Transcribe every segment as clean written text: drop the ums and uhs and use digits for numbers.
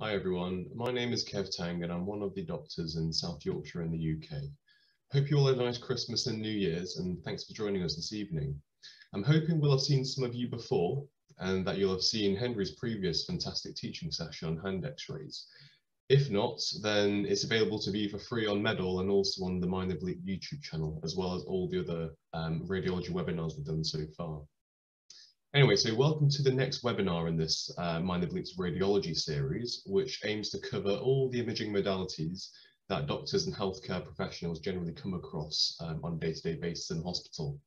Hi everyone, my name is Kev Tang and I'm one of the doctors in South Yorkshire in the UK. Hope you all had a nice Christmas and New Year's and thanks for joining us this evening. I'm hoping we'll have seen some of you before and that you'll have seen Henry's previous fantastic teaching session on hand x-rays. If not, then it's available to view for free on Medal and also on the Mind Oblique YouTube channel, as well as all the other radiology webinars we've done so far. Anyway, so welcome to the next webinar in this Mind Oblique's radiology series, which aims to cover all the imaging modalities that doctors and healthcare professionals generally come across on a day-to-day basis in hospital.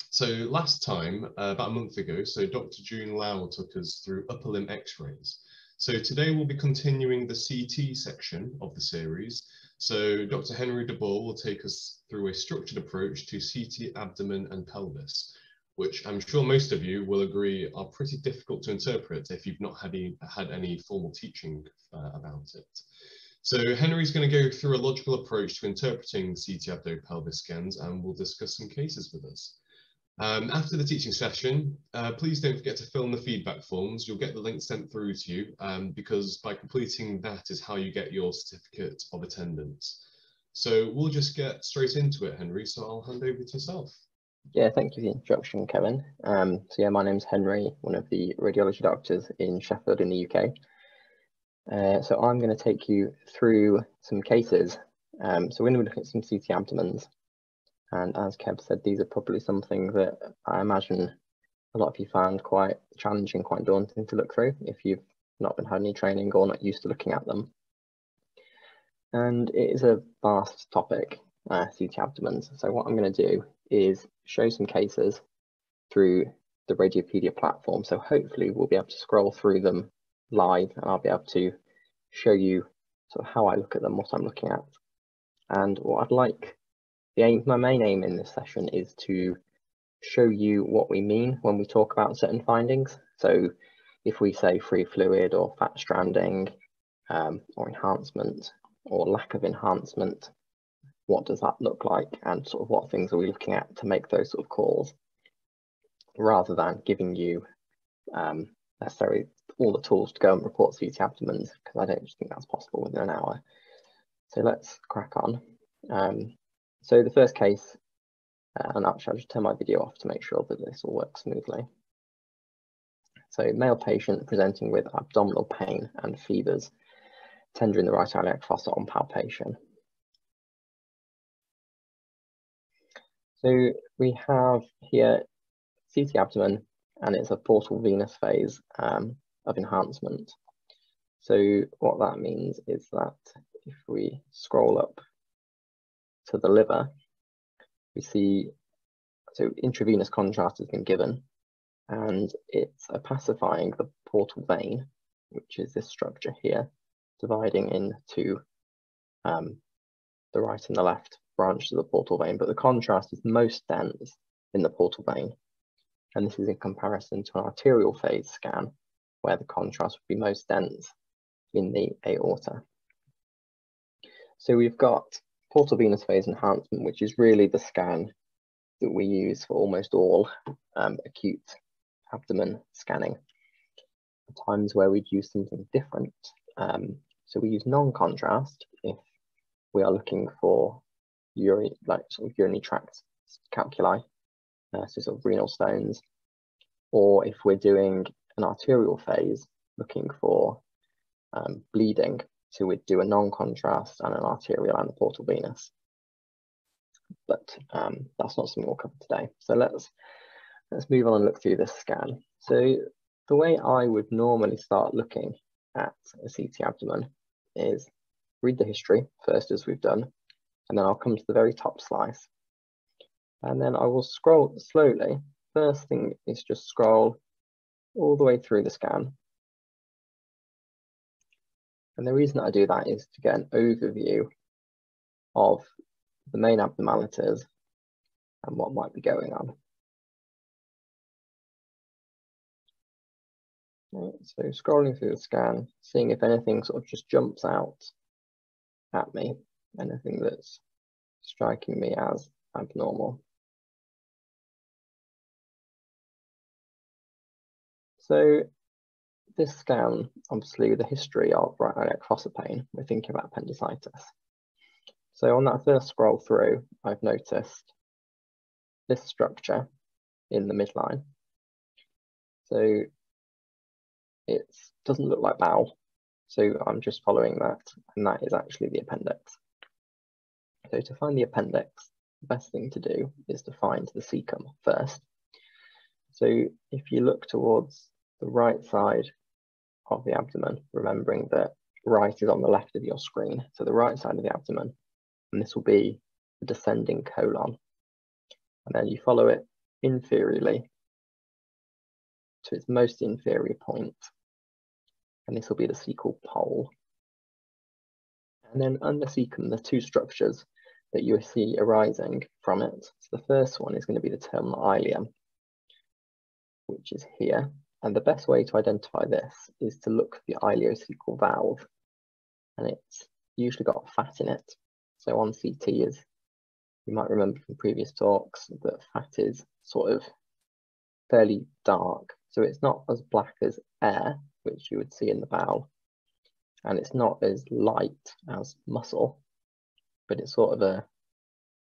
So last time, about a month ago, so Dr. June Lau took us through upper limb x-rays. So today we'll be continuing the CT section of the series. So Dr. Henry de Boer will take us through a structured approach to CT Abdomen and Pelvis, which I'm sure most of you will agree are pretty difficult to interpret if you've not had any formal teaching about it. So Henry's going to go through a logical approach to interpreting CT Abdomen Pelvis scans, and we'll discuss some cases with us. After the teaching session, please don't forget to fill in the feedback forms. You'll get the link sent through to you because by completing that is how you get your certificate of attendance. So we'll just get straight into it, Henry, so I'll hand over to yourself. Yeah, thank you for the introduction, Kevin. So yeah, my name's Henry, one of the radiology doctors in Sheffield in the UK. So I'm going to take you through some cases. So we're going to look at some CT abdomens. And as Kev said, these are probably something that I imagine a lot of you found quite challenging, quite daunting to look through if you've not had any training or not used to looking at them. And it is a vast topic, CT abdomens. So what I'm going to do is show some cases through the Radiopedia platform. So hopefully we'll be able to scroll through them live and I'll be able to show you sort of how I look at them, what I'm looking at. And what I'd like, my main aim in this session is to show you what we mean when we talk about certain findings. So if we say free fluid or fat stranding or enhancement or lack of enhancement, what does that look like and sort of what things are we looking at to make those sort of calls, rather than giving you necessarily all the tools to go and report CT abdomens, because I don't think that's possible within an hour. So let's crack on. So the first case, and actually I'll just turn my video off to make sure that this all works smoothly. So male patient presenting with abdominal pain and fevers, tender in the right iliac fossa on palpation. So we have here CT abdomen, and it's a portal venous phase of enhancement. So what that means is that if we scroll up to the liver, we see, so intravenous contrast has been given, and it's pacifying the portal vein, which is this structure here, dividing into the right and the left branch of the portal vein, but the contrast is most dense in the portal vein. And this is in comparison to an arterial phase scan, where the contrast would be most dense in the aorta. So we've got portal venous phase enhancement, which is really the scan that we use for almost all acute abdomen scanning. At times where we'd use something different. So we use non-contrast if we are looking for urinary tract calculi, so sort of renal stones, or if we're doing an arterial phase looking for bleeding, so we'd do a non-contrast and an arterial and a portal venous. But that's not something we'll cover today. So let's move on and look through this scan. So the way I would normally start looking at a CT abdomen is read the history first, as we've done, and then I'll come to the very top slice. And then I will scroll slowly. First thing is just scroll all the way through the scan. And the reason I do that is to get an overview of the main abnormalities and what might be going on. Right, so scrolling through the scan, seeing if anything sort of just jumps out at me, anything that's striking me as abnormal. So this scan, obviously with the history of right iliac fossa pain, we're thinking about appendicitis. So on that first scroll through, I've noticed this structure in the midline. So it doesn't look like bowel. So I'm just following that, and that is actually the appendix. So to find the appendix, the best thing to do is to find the cecum first. So if you look towards the right side of the abdomen, remembering that right is on the left of your screen, so the right side of the abdomen, and this will be the descending colon. And then you follow it inferiorly to its most inferior point, and this will be the cecal pole. And then under cecum, the two structures that you see arising from it. So the first one is going to be the terminal ileum, which is here. And the best way to identify this is to look for the ileocecal valve, and it's usually got fat in it. So on CT, as you might remember from previous talks, that fat is sort of fairly dark. So it's not as black as air, which you would see in the bowel, and it's not as light as muscle, but it's sort of a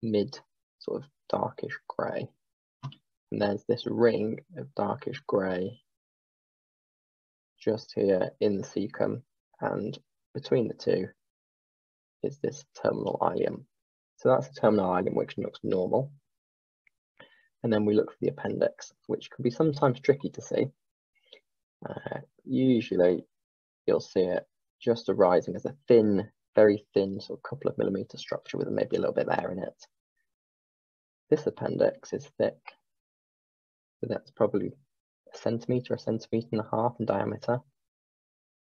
mid sort of darkish grey. And there's this ring of darkish grey just here in the cecum, and between the two is this terminal ileum. So that's the terminal ileum, which looks normal. And then we look for the appendix, which can be sometimes tricky to see. Usually you'll see it just arising as a thin, very thin, sort of couple of millimeter structure with maybe a little bit of air in it. This appendix is thick, so that's probably a centimetre and a half in diameter.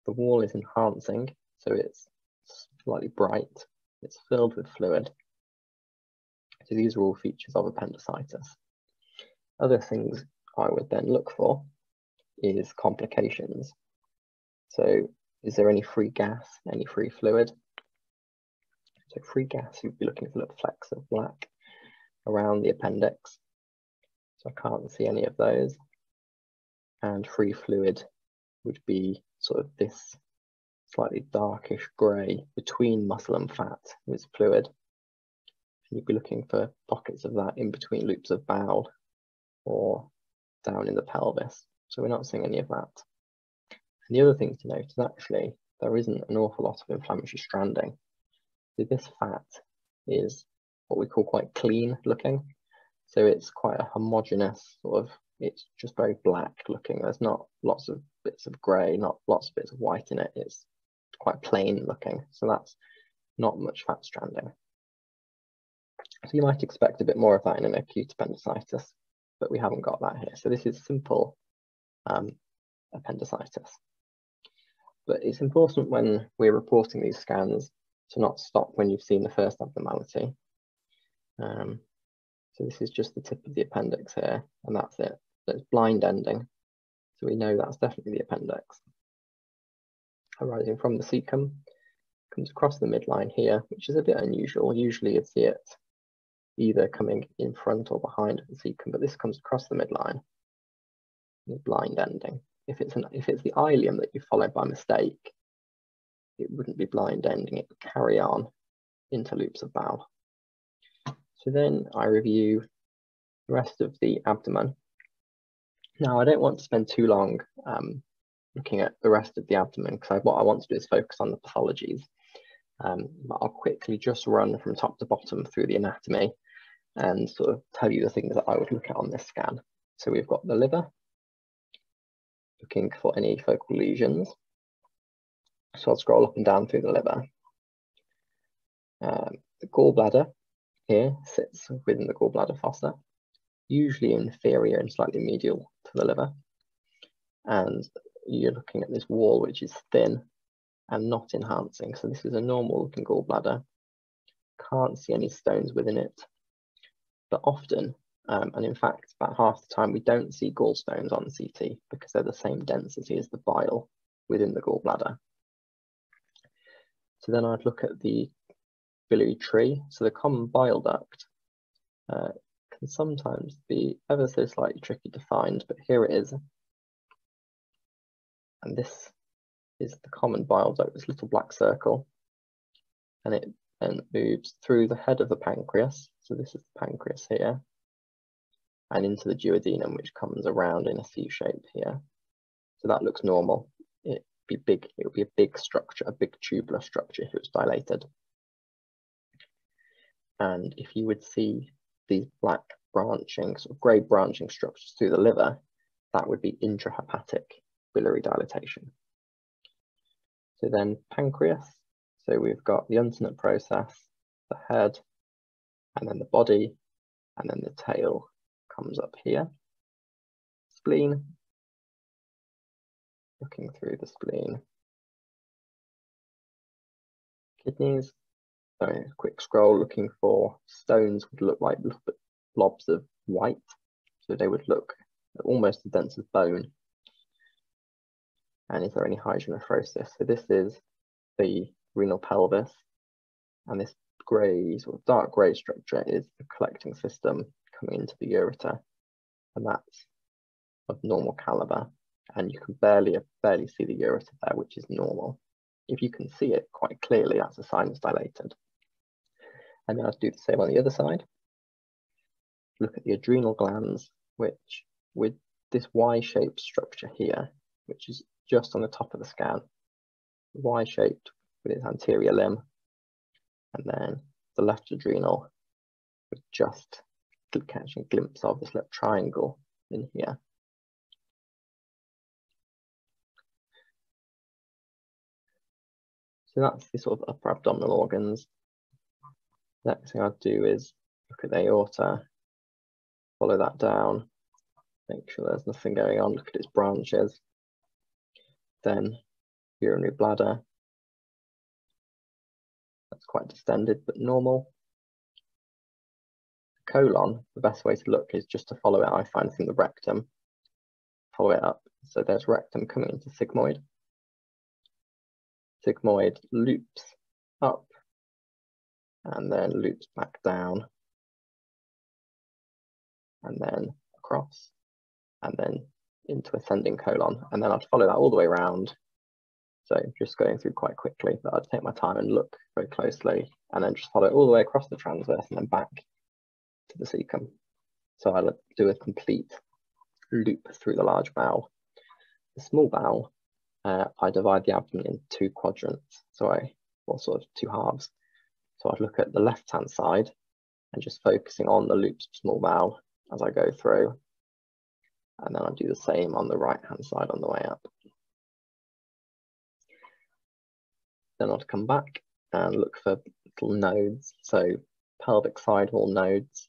The wall is enhancing, so it's slightly bright. It's filled with fluid. So these are all features of appendicitis. Other things I would then look for is complications. So is there any free gas, any free fluid? So free gas, you'd be looking for little flecks of black around the appendix. So I can't see any of those. And free fluid would be sort of this slightly darkish grey between muscle and fat with fluid. You'd be looking for pockets of that in between loops of bowel or down in the pelvis. So we're not seeing any of that. And the other thing to note is actually there isn't an awful lot of inflammatory stranding. So this fat is what we call quite clean looking. So it's quite a homogeneous sort of, it's just very black looking. There's not lots of bits of grey, not lots of bits of white in it. It's quite plain looking. So that's not much fat stranding. So you might expect a bit more of that in an acute appendicitis, but we haven't got that here. So this is simple appendicitis. But it's important when we're reporting these scans to not stop when you've seen the first abnormality. So this is just the tip of the appendix here, and that's it. So it's blind ending. So we know that's definitely the appendix. Arising from the cecum, comes across the midline here, which is a bit unusual. Usually you'd see it either coming in front or behind the cecum, but this comes across the midline. Blind ending. If it's the ileum that you followed by mistake, it wouldn't be blind ending, it would carry on into loops of bowel. So then I review the rest of the abdomen. Now I don't want to spend too long looking at the rest of the abdomen, because what I want to do is focus on the pathologies. But I'll quickly just run from top to bottom through the anatomy and sort of tell you the things that I would look at on this scan. So we've got the liver, looking for any focal lesions. So I'll scroll up and down through the liver. The gallbladder here sits within the gallbladder fossa, usually inferior and slightly medial to the liver. And you're looking at this wall, which is thin and not enhancing. So this is a normal looking gallbladder. Can't see any stones within it. But often, and in fact, about half the time, we don't see gallstones on CT because they're the same density as the bile within the gallbladder. So then I'd look at the biliary tree. So the common bile duct can sometimes be ever so slightly tricky to find, but here it is. and this is the common bile duct, this little black circle, and it moves through the head of the pancreas. So this is the pancreas here, and into the duodenum, which comes around in a C shape here. So that looks normal. It'd be big. It would be a big structure, a big tubular structure if it was dilated. And if you would see these black branching, sort of grey branching structures through the liver, that would be intrahepatic biliary dilatation. So then pancreas. So we've got the uncinate process, the head, and then the body, and then the tail comes up here. Spleen, looking through the spleen. Kidneys, so quick scroll, looking for stones would look like little blobs of white. So they would look almost as dense as bone. And is there any hydronephrosis? So this is the renal pelvis, and this grey, sort of dark grey structure is the collecting system coming into the ureter, and that's of normal caliber, and you can barely see the ureter there, which is normal. If you can see it quite clearly, that's a sign it's dilated. And then I'll do the same on the other side. Look at the adrenal glands, which with this Y-shaped structure here, which is just on the top of the scan, Y-shaped with its anterior limb, and then the left adrenal with just catching a glimpse of this little triangle in here. So that's the sort of upper abdominal organs. Next thing I'd do is look at the aorta, follow that down, make sure there's nothing going on, look at its branches. Then urinary bladder. That's quite distended but normal. Colon, the best way to look is just to follow it, I find, from the rectum. Follow it up. So there's rectum coming into sigmoid. Sigmoid loops up and then loops back down and then across and then into ascending colon. And then I'd follow that all the way around. So just going through quite quickly, but I'd take my time and look very closely and then just follow it all the way across the transverse and then back to the cecum. So I'll do a complete loop through the large bowel. The small bowel, I divide the abdomen in two quadrants, or sort of two halves. So I'd look at the left-hand side and just focusing on the loops of small bowel as I go through. And then I'll do the same on the right-hand side on the way up. Then I'd come back and look for little nodes. So pelvic side wall nodes,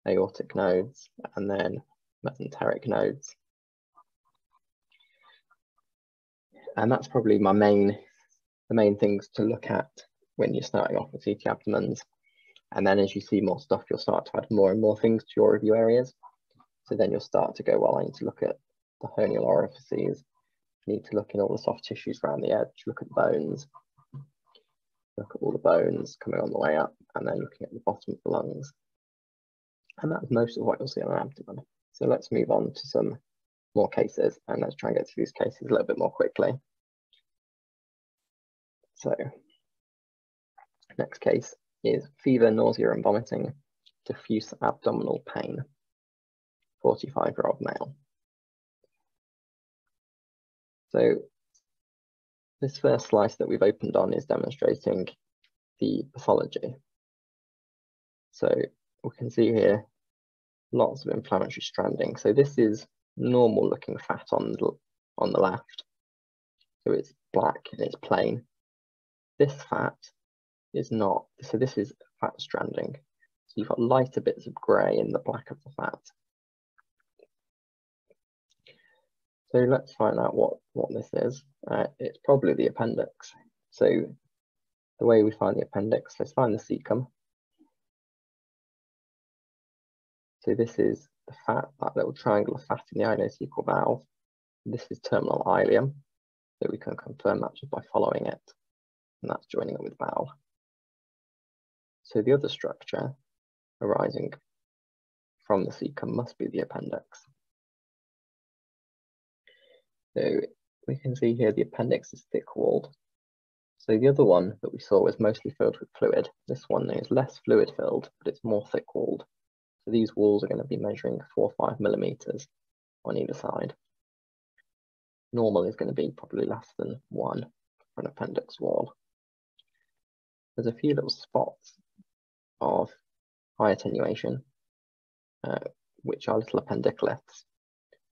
aortic nodes, and then mesenteric nodes. And that's probably the main things to look at when you're starting off with CT abdomens. And then as you see more stuff, you'll start to add more and more things to your review areas. So then you'll start to go, well, I need to look at the hernial orifices, I need to look in all the soft tissues around the edge, look at the bones, look at all the bones coming on the way up, and then looking at the bottom of the lungs. And that's most of what you'll see on an abdomen. So let's move on to some more cases, and let's try and get through these cases a little bit more quickly. So next case is fever, nausea and vomiting, diffuse abdominal pain, 45-year-old male. So this first slice that we've opened on is demonstrating the pathology. So we can see here lots of inflammatory stranding. So this is normal looking fat on the left. So it's black and it's plain. This fat is not, so this is fat stranding. So you've got lighter bits of grey in the black of the fat. So let's find out what this is. It's probably the appendix. So the way we find the appendix, let's find the cecum. So this is the fat, that little triangle of fat in the ionocecal valve. This is terminal ileum, so we can confirm that just by following it, and that's joining it with bowel. So the other structure arising from the cecum must be the appendix. So we can see here the appendix is thick-walled. So the other one that we saw was mostly filled with fluid. This one is less fluid-filled, but it's more thick-walled. So these walls are going to be measuring 4 or 5 millimeters on either side. Normal is going to be probably less than 1 for an appendix wall. There's a few little spots of high attenuation, which are little appendicoliths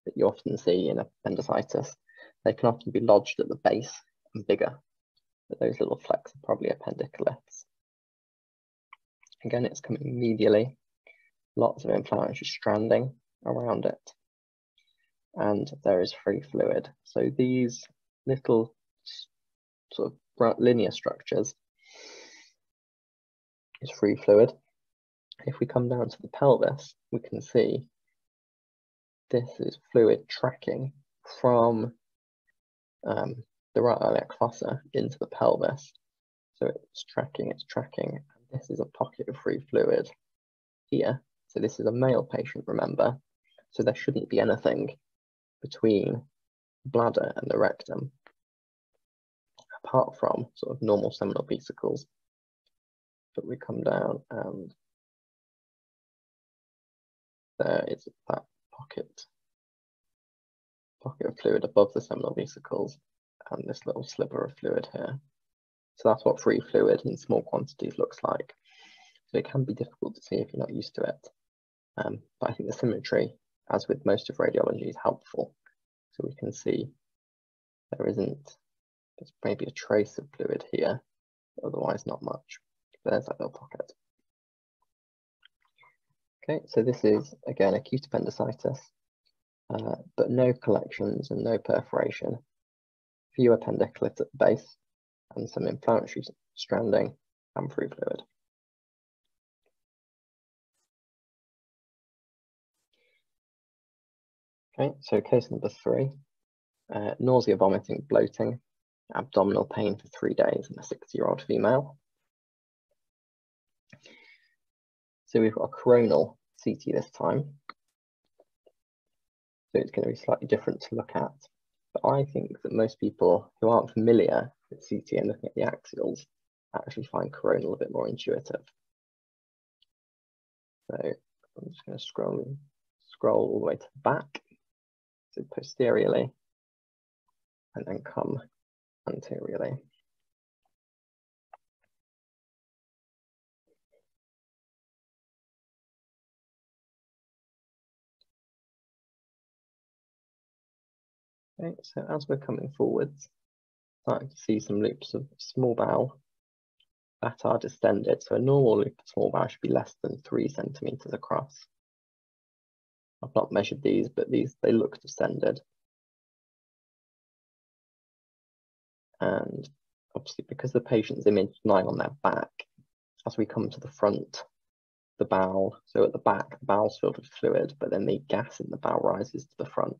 that you often see in appendicitis. They can often be lodged at the base and bigger, but those little flecks are probably appendicoliths. Again, it's coming medially, lots of inflammatory stranding around it, and there is free fluid. So these little sort of linear structures is free fluid. If we come down to the pelvis, we can see this is fluid tracking from the right iliac fossa into the pelvis. So it's tracking. And this is a pocket of free fluid here. So this is a male patient, remember. So there shouldn't be anything between the bladder and the rectum, apart from sort of normal seminal vesicles. But we come down and there is that pocket of fluid above the seminal vesicles and this little sliver of fluid here. So that's what free fluid in small quantities looks like. So it can be difficult to see if you're not used to it. But I think the symmetry, as with most of radiology, is helpful. So we can see there's maybe a trace of fluid here, but otherwise not much. There's that little pocket. Okay, so this is, again, acute appendicitis, but no collections and no perforation. Few appendicoliths at the base and some inflammatory stranding and free fluid. Okay, so case number 3, nausea, vomiting, bloating, abdominal pain for 3 days in a 60-year-old female. So we've got a coronal CT this time. So it's going to be slightly different to look at. But I think that most people who aren't familiar with CT and looking at the axials actually find coronal a bit more intuitive. So I'm just going to scroll all the way to the back, so posteriorly, and then come anteriorly. Okay, so as we're coming forwards, starting to see some loops of small bowel that are distended. So a normal loop of small bowel should be less than 3 centimeters across. I've not measured these, but they look distended. And obviously, because the patient's image is lying on their back, as we come to the front, the bowel, so at the back, the bowel's filled with fluid, but then the gas in the bowel rises to the front.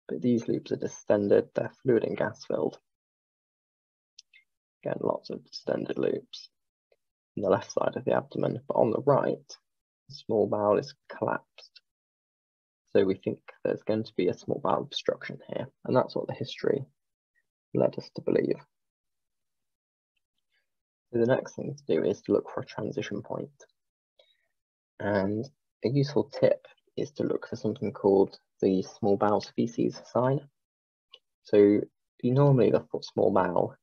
But these loops are distended, they're fluid and gas filled. Again, lots of distended loops on the left side of the abdomen, but on the right, the small bowel is collapsed. So we think there's going to be a small bowel obstruction here, and that's what the history led us to believe. So the next thing to do is to look for a transition point. And a useful tip is to look for something called the small bowel feces sign. So normally the small bowel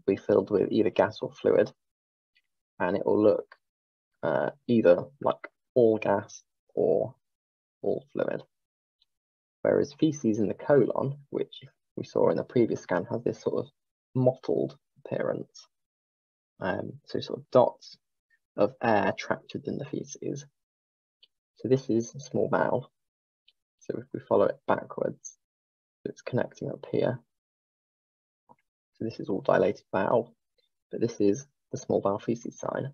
be filled with either gas or fluid, and it will look either like all gas or all fluid. Whereas feces in the colon, which we saw in the previous scan, has this sort of mottled appearance. So sort of dots of air trapped within the feces. So this is small bowel. So if we follow it backwards, it's connecting up here. So this is all dilated bowel, but this is the small bowel feces sign.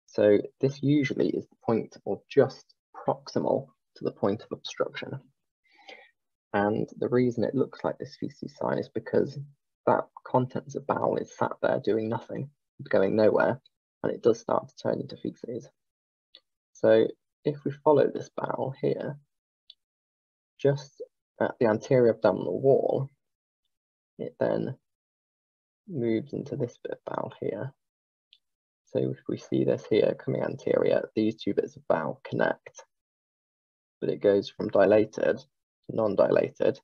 So this usually is the point or just proximal to the point of obstruction. And the reason it looks like this feces sign is because that contents of bowel is sat there doing nothing, going nowhere, and it does start to turn into feces. So if we follow this bowel here, just at the anterior abdominal wall, it then moves into this bit of bowel here. So if we see this here coming anterior, these two bits of bowel connect, but it goes from dilated to non-dilated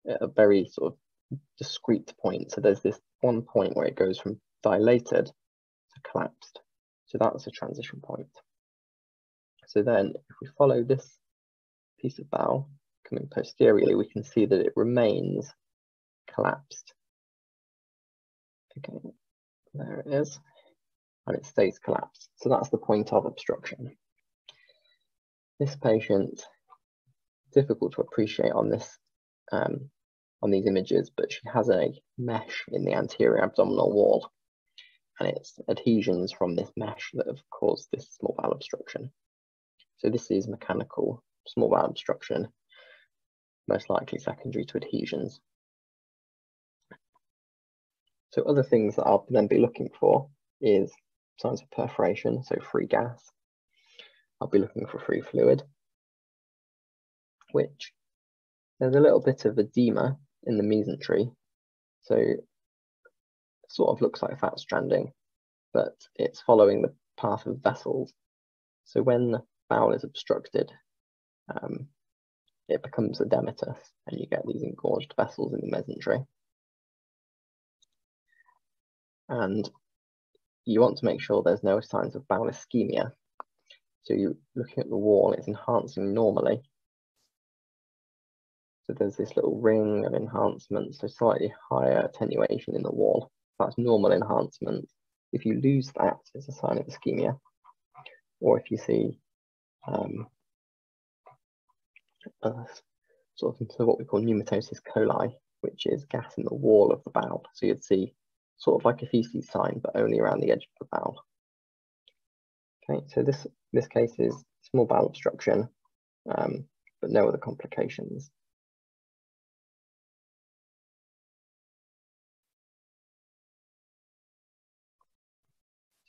at a very sort of discrete point. So there's this one point where it goes from dilated to collapsed. So that's a transition point. So then if we follow this piece of bowel coming posteriorly, we can see that it remains collapsed. Okay, there it is, and it stays collapsed. So that's the point of obstruction. This patient, difficult to appreciate on this on these images, but she has a mesh in the anterior abdominal wall, and it's adhesions from this mesh that have caused this small bowel obstruction. So this is mechanical small bowel obstruction, most likely secondary to adhesions. So other things that I'll then be looking for is signs of perforation, so free gas. I'll be looking for free fluid, which there's a little bit of edema in the mesentery. So it sort of looks like fat stranding, but it's following the path of vessels. So when the bowel is obstructed, it becomes edematous and you get these engorged vessels in the mesentery. And you want to make sure there's no signs of bowel ischemia. So you're looking at the wall, it's enhancing normally. So there's this little ring of enhancement, so slightly higher attenuation in the wall. That's normal enhancement. If you lose that, it's a sign of ischemia. Or if you see sort of what we call pneumatosis coli, which is gas in the wall of the bowel. So you'd see sort of like a feces sign, but only around the edge of the bowel. Okay, so this case is small bowel obstruction, but no other complications.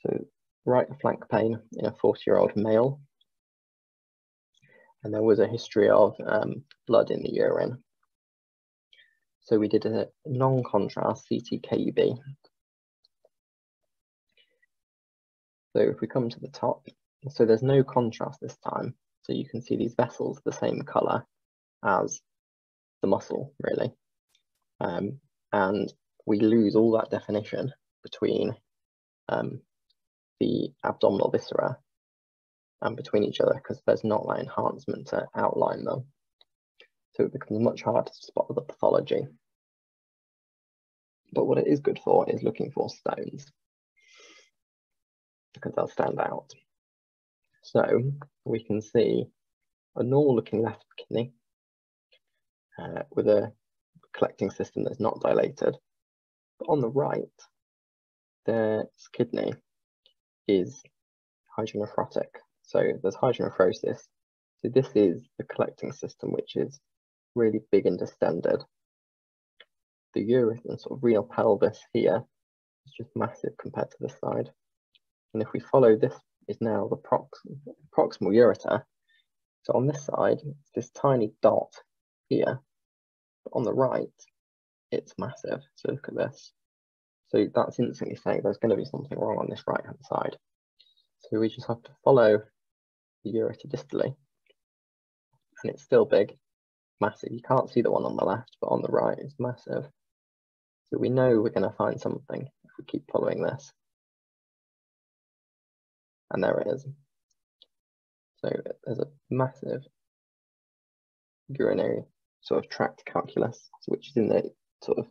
So right flank pain in a 40-year-old male. And there was a history of blood in the urine. So we did a non-contrast CT KUB. So if we come to the top, so there's no contrast this time. So you can see these vessels the same color as the muscle, really. And we lose all that definition between the abdominal viscera and between each other because there's not that enhancement to outline them. So it becomes much harder to spot the pathology. But what it is good for is looking for stones because they'll stand out. So we can see a normal looking left kidney with a collecting system that's not dilated. But on the right, this kidney is hydronephrotic. So there's hydronephrosis. So this is the collecting system, which is really big and distended. The urethra, sort of renal pelvis here, is just massive compared to this side. And if we follow this, is now the proximal ureter. So on this side, it's this tiny dot here. But on the right, it's massive. So look at this. So that's instantly saying there's going to be something wrong on this right-hand side. So we just have to follow the ureter distally. And it's still big, massive. You can't see the one on the left, but on the right, it's massive. So we know we're going to find something if we keep following this. And there it is. So there's a massive urinary sort of tract calculus, which is in the sort of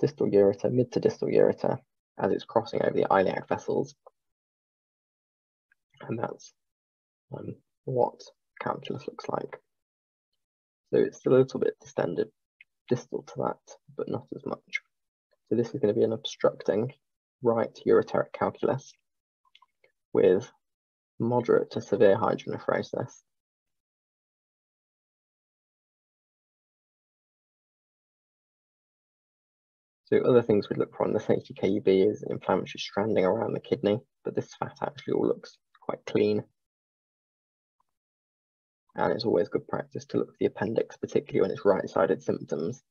distal ureter, mid to distal ureter, as it's crossing over the iliac vessels. And that's what calculus looks like. So it's still a little bit distended distal to that, but not as much. So this is going to be an obstructing right ureteric calculus with moderate to severe hydronephrosis. So other things we'd look for on the CT KUB is inflammatory stranding around the kidney, but this fat actually all looks quite clean. And it's always good practice to look at the appendix, particularly when it's right-sided symptoms.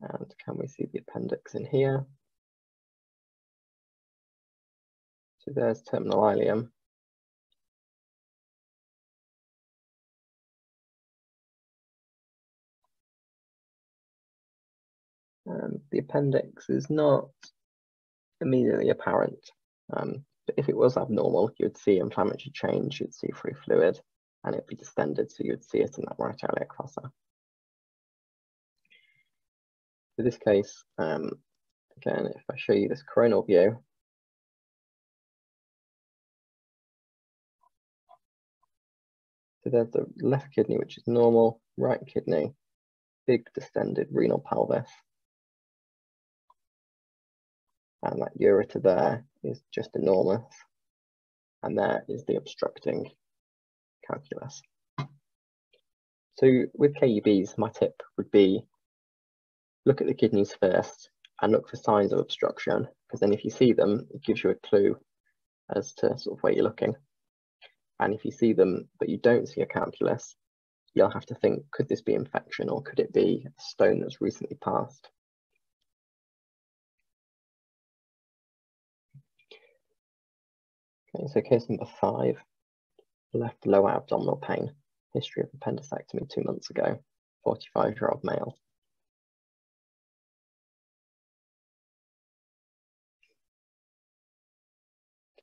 And can we see the appendix in here? So there's terminal ileum. And the appendix is not immediately apparent. But if it was abnormal, you'd see inflammatory change, you'd see free fluid, and it'd be distended, so you'd see it in that right iliac fossa. In this case, again, if I show you this coronal view, so there's the left kidney, which is normal, right kidney, big distended renal pelvis. And that ureter there is just enormous. And there is the obstructing calculus. So with KUBs, my tip would be look at the kidneys first and look for signs of obstruction, because then if you see them, it gives you a clue as to sort of where you're looking. And if you see them, but you don't see a calculus, you'll have to think, could this be infection or could it be a stone that's recently passed? Okay, so case number 5, left lower abdominal pain, history of appendicectomy 2 months ago, 45-year-old male.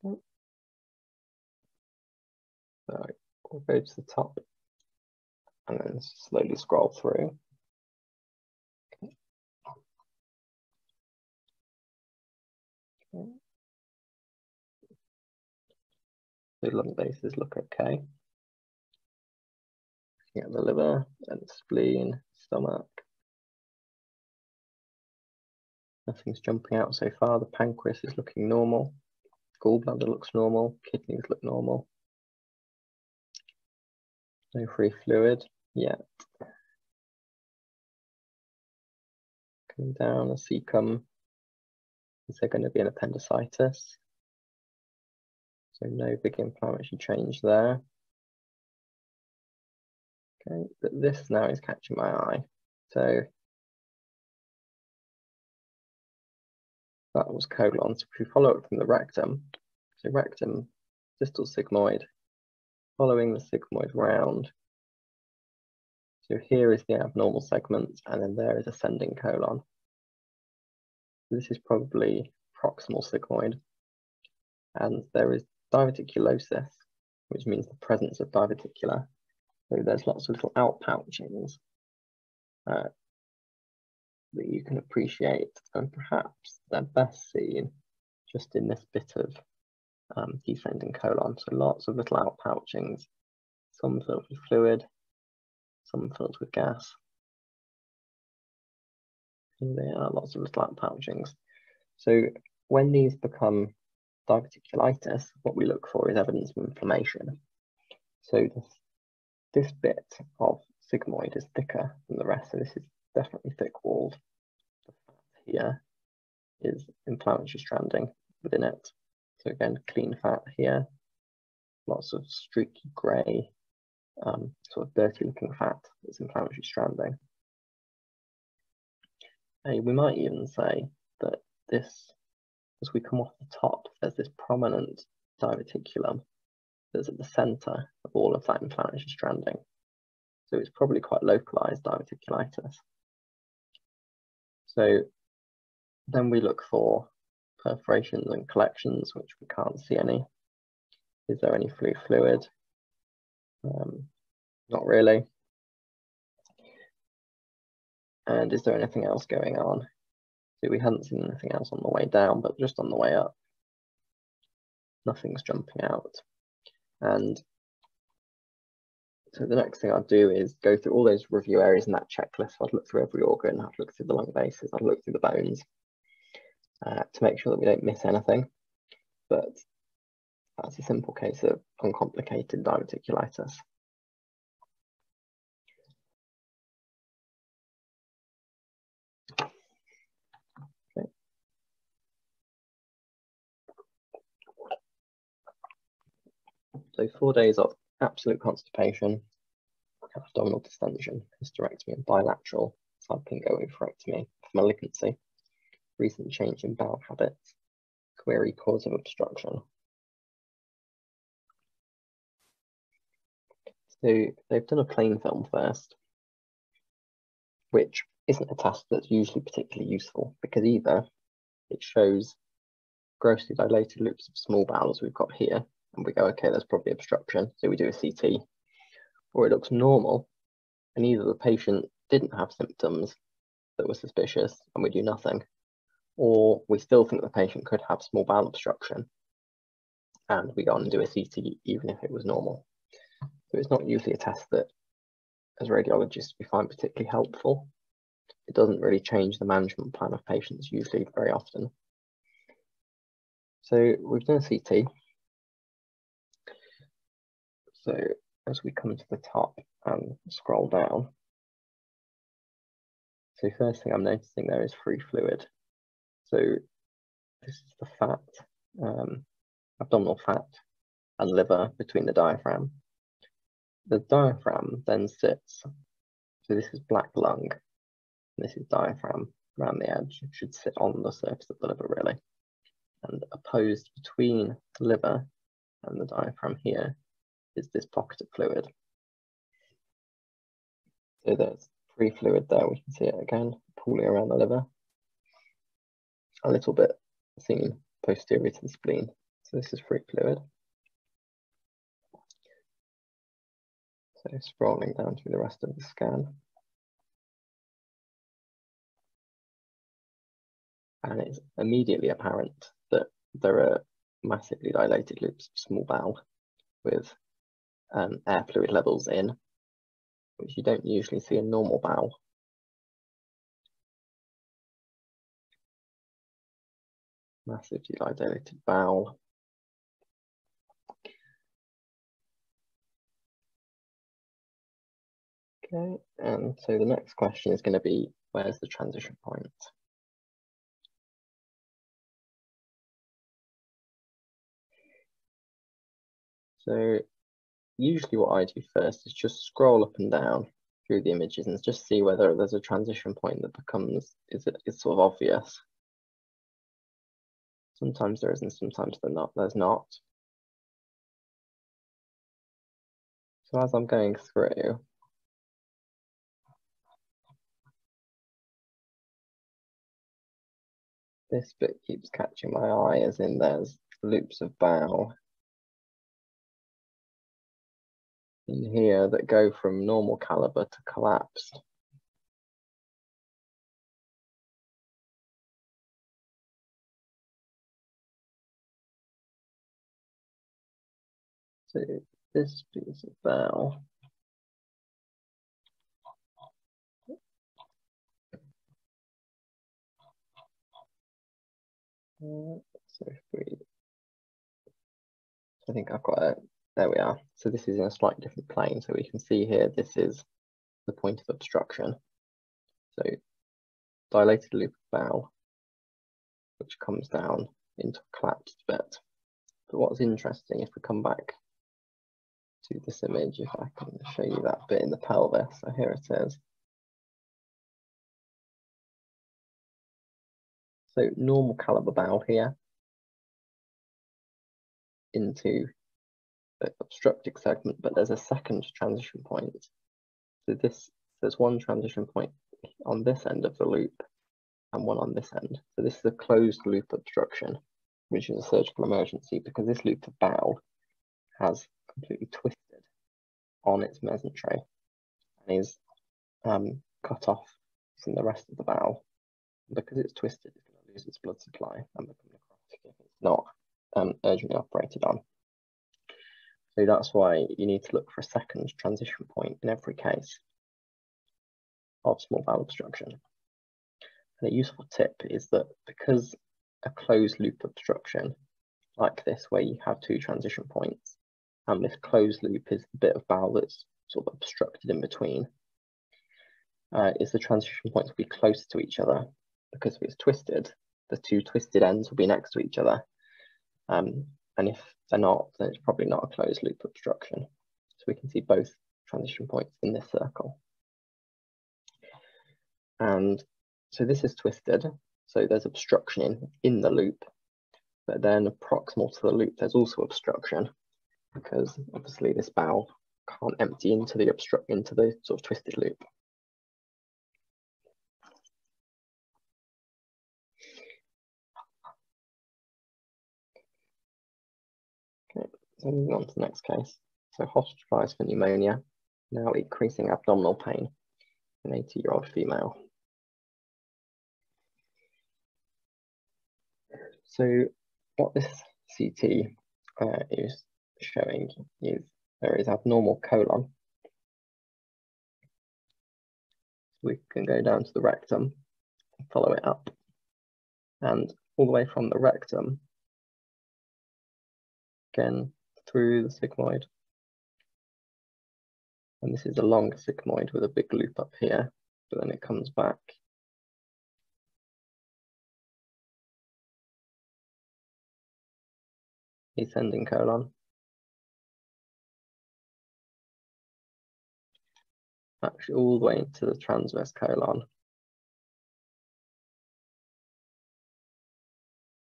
Okay. So we'll go to the top and then slowly scroll through. Okay. Okay. The lung bases look okay. Looking at the liver and the spleen, stomach. Nothing's jumping out so far. The pancreas is looking normal. Gallbladder looks normal. Kidneys look normal. No free fluid yet. Coming down a cecum. Is there going to be an appendicitis? So no big inflammatory change there. Okay, but this now is catching my eye. So that was colon. So if we follow it from the rectum, so rectum, distal sigmoid, following the sigmoid round. So here is the abnormal segment, and then there is ascending colon. This is probably proximal sigmoid, and there is diverticulosis, which means the presence of diverticula. So there's lots of little outpouchings that you can appreciate, and perhaps they're best seen just in this bit of descending colon. So lots of little outpouchings, some filled with fluid, some filled with gas. And there are lots of little outpouchings. So when these become diverticulitis, what we look for is evidence of inflammation. So this bit of sigmoid is thicker than the rest, so this is definitely thick-walled. The fat here is inflammatory stranding within it. So again, clean fat here, lots of streaky grey, sort of dirty-looking fat that's inflammatory stranding. And we might even say that this, as we come off the top, there's this prominent diverticulum that's at the centre of all of that inflammatory stranding. So it's probably quite localised diverticulitis. So then we look for perforations and collections, which we can't see any. Is there any free fluid? Not really. And is there anything else going on? So we hadn't seen anything else on the way down, but just on the way up, nothing's jumping out. And so the next thing I'd do is go through all those review areas in that checklist. I'd look through every organ, I'd look through the lung bases, I'd look through the bones to make sure that we don't miss anything. But that's a simple case of uncomplicated diverticulitis. Okay. So 4 days absolute constipation, abdominal distension, hysterectomy, and bilateral salpingo-oophorectomy for malignancy, recent change in bowel habits, query cause of obstruction. So they've done a plain film first, which isn't a test that's usually particularly useful because either it shows grossly dilated loops of small bowel as we've got here, and we go, okay, there's probably obstruction, so we do a CT, or it looks normal, and either the patient didn't have symptoms that were suspicious and we do nothing, or we still think the patient could have small bowel obstruction and we go on and do a CT even if it was normal. So it's not usually a test that, as radiologists, we find particularly helpful. It doesn't really change the management plan of patients usually very often. So we've done a CT. So as we come to the top and scroll down, so first thing I'm noticing there is free fluid. So this is the fat, abdominal fat and liver between the diaphragm. The diaphragm then sits, so this is black lung, and this is diaphragm around the edge. It should sit on the surface of the liver really. And opposed between the liver and the diaphragm here is this pocket of fluid. So there's free fluid there, we can see it again, pooling around the liver. A little bit seen posterior to the spleen. So this is free fluid. So scrolling down through the rest of the scan. And it's immediately apparent that there are massively dilated loops of small bowel with air fluid levels in, which you don't usually see in normal bowel. Massively dilated bowel. Okay, and so the next question is going to be, where's the transition point? So usually what I do first is just scroll up and down through the images and just see whether there's a transition point that becomes, is sort of obvious. Sometimes there is and sometimes there's not. So as I'm going through, this bit keeps catching my eye, as in there's loops of bowel in here that go from normal caliber to collapsed. So this piece of bowel so if we, I think I've got it. There we are. So this is in a slightly different plane. So we can see here, this is the point of obstruction. So dilated loop of bowel, which comes down into a collapsed bit. But what's interesting, if we come back to this image, if I can show you that bit in the pelvis, so here it is. So normal caliber bowel here into the obstructing segment, but there's a second transition point. So there's one transition point on this end of the loop and one on this end. So this is a closed loop obstruction, which is a surgical emergency because this loop of bowel has completely twisted on its mesentery and is cut off from the rest of the bowel. Because it's twisted, it's going to lose its blood supply and become necrotic if it's not urgently operated on. So that's why you need to look for a second transition point in every case of small bowel obstruction. And a useful tip is that because a closed loop obstruction like this, where you have two transition points, and this closed loop is the bit of bowel that's sort of obstructed in between, is the transition points will be close to each other, because if it's twisted, the two twisted ends will be next to each other. And if they're not, then it's probably not a closed loop obstruction. So we can see both transition points in this circle. And so this is twisted, so there's obstruction in the loop, but then proximal to the loop there's also obstruction, because obviously this bowel can't empty into the sort of twisted loop. Okay, so moving on to the next case. So hospitalized for pneumonia, now increasing abdominal pain, an 80-year-old female. So what this CT is showing is there is abnormal colon. We can go down to the rectum and follow it up, and all the way from the rectum, again through the sigmoid. And this is a longer sigmoid with a big loop up here, but then it comes back. Descending colon. Actually all the way into the transverse colon.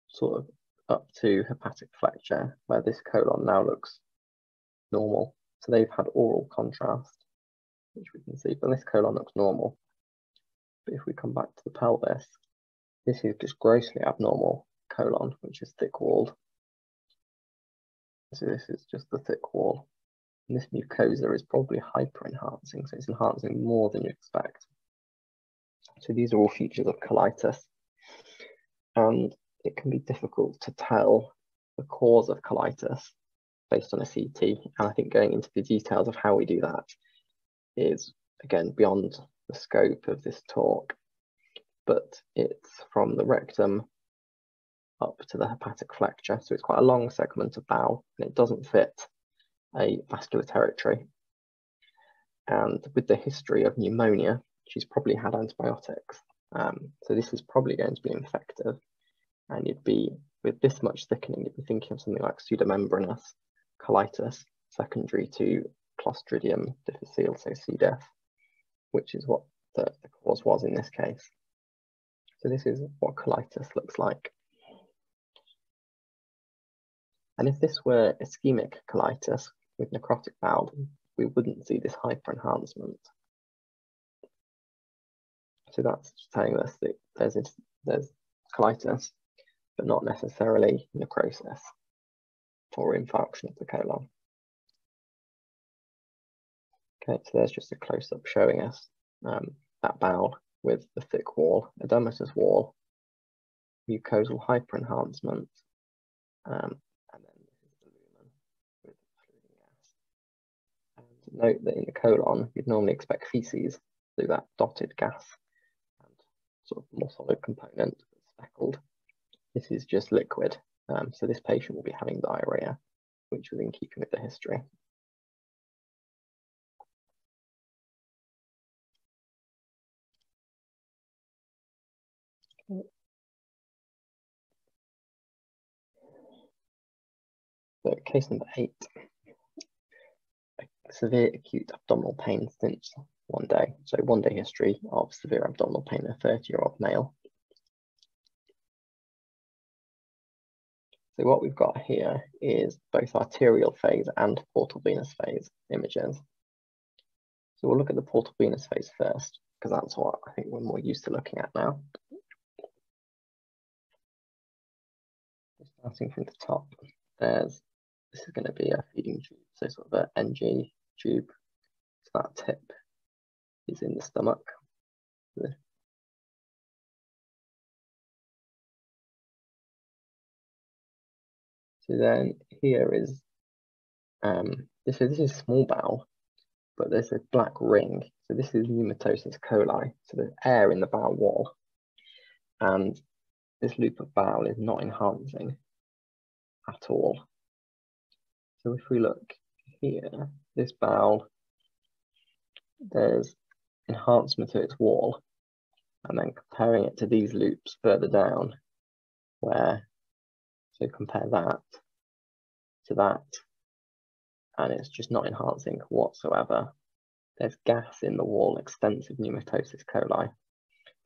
Sort of up to hepatic flexure, where this colon now looks normal. So they've had oral contrast, which we can see, but this colon looks normal. But if we come back to the pelvis, this is just grossly abnormal colon, which is thick-walled. So this is just the thick wall. And this mucosa is probably hyper-enhancing, so it's enhancing more than you expect. So these are all features of colitis. And it can be difficult to tell the cause of colitis based on a CT. And I think going into the details of how we do that is, again, beyond the scope of this talk. But it's from the rectum up to the hepatic flexure. So it's quite a long segment of bowel, and it doesn't fit a vascular territory. And with the history of pneumonia, she's probably had antibiotics. So this is probably going to be infective. And you'd be, with this much thickening, you'd be thinking of something like pseudomembranous colitis, secondary to Clostridium difficile, so C. diff, which is what the cause was in this case. So this is what colitis looks like. And if this were ischemic colitis with necrotic bowel, we wouldn't see this hyperenhancement. So that's telling us that there's colitis, but not necessarily necrosis or infarction of the colon. Okay, so there's just a close-up showing us that bowel with the thick wall, edematous wall, mucosal hyperenhancement, and then this is the lumen with fluid gas. And note that in the colon, you'd normally expect feces through that dotted gas and sort of more solid component, speckled. This is just liquid, so this patient will be having diarrhea, which was in keeping with the history. So case number 8, severe acute abdominal pain since one day. So 1 day history of severe abdominal pain in a 30-year-old male. So what we've got here is both arterial phase and portal venous phase images. So we'll look at the portal venous phase first, because that's what I think we're more used to looking at now. Starting from the top, this is going to be a feeding tube, so sort of an NG tube. So that tip is in the stomach. So then here is, this is small bowel, but there's a black ring. So this is pneumatosis coli, so there's air in the bowel wall. And this loop of bowel is not enhancing at all. So if we look here, this bowel, there's enhancement to its wall, and then comparing it to these loops further down, where, so compare that to that, and it's just not enhancing whatsoever. There's gas in the wall, extensive pneumatosis coli.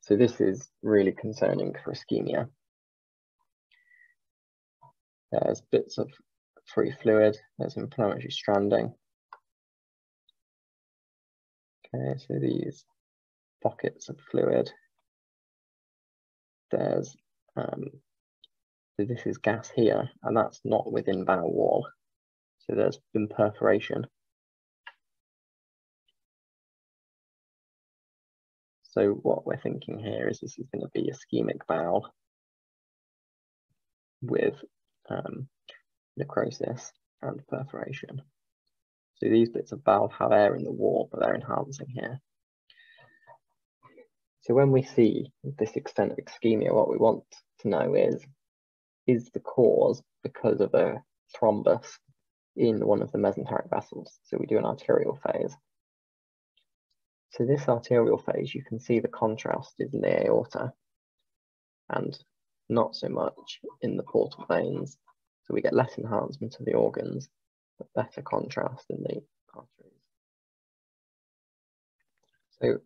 So this is really concerning for ischemia. There's bits of free fluid, there's inflammatory stranding. Okay, so these pockets of fluid. There's, so this is gas here, and that's not within bowel wall. So there's been perforation. So what we're thinking here is this is going to be ischemic bowel with necrosis and perforation. So these bits of bowel have air in the wall, but they're enhancing here. So when we see this extent of ischemia, what we want to know is the cause because of a thrombus in one of the mesenteric vessels? So we do an arterial phase. So this arterial phase, you can see the contrast is in the aorta and not so much in the portal veins. So we get less enhancement of the organs, but better contrast in the arteries. So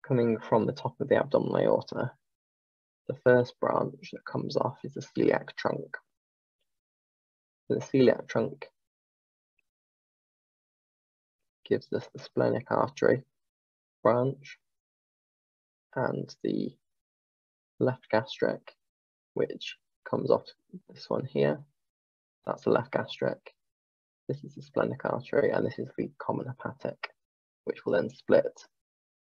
coming from the top of the abdominal aorta, the first branch that comes off is the celiac trunk. So the celiac trunk gives us the splenic artery branch and the left gastric, which comes off this one here. That's the left gastric. This is the splenic artery, and this is the common hepatic, which will then split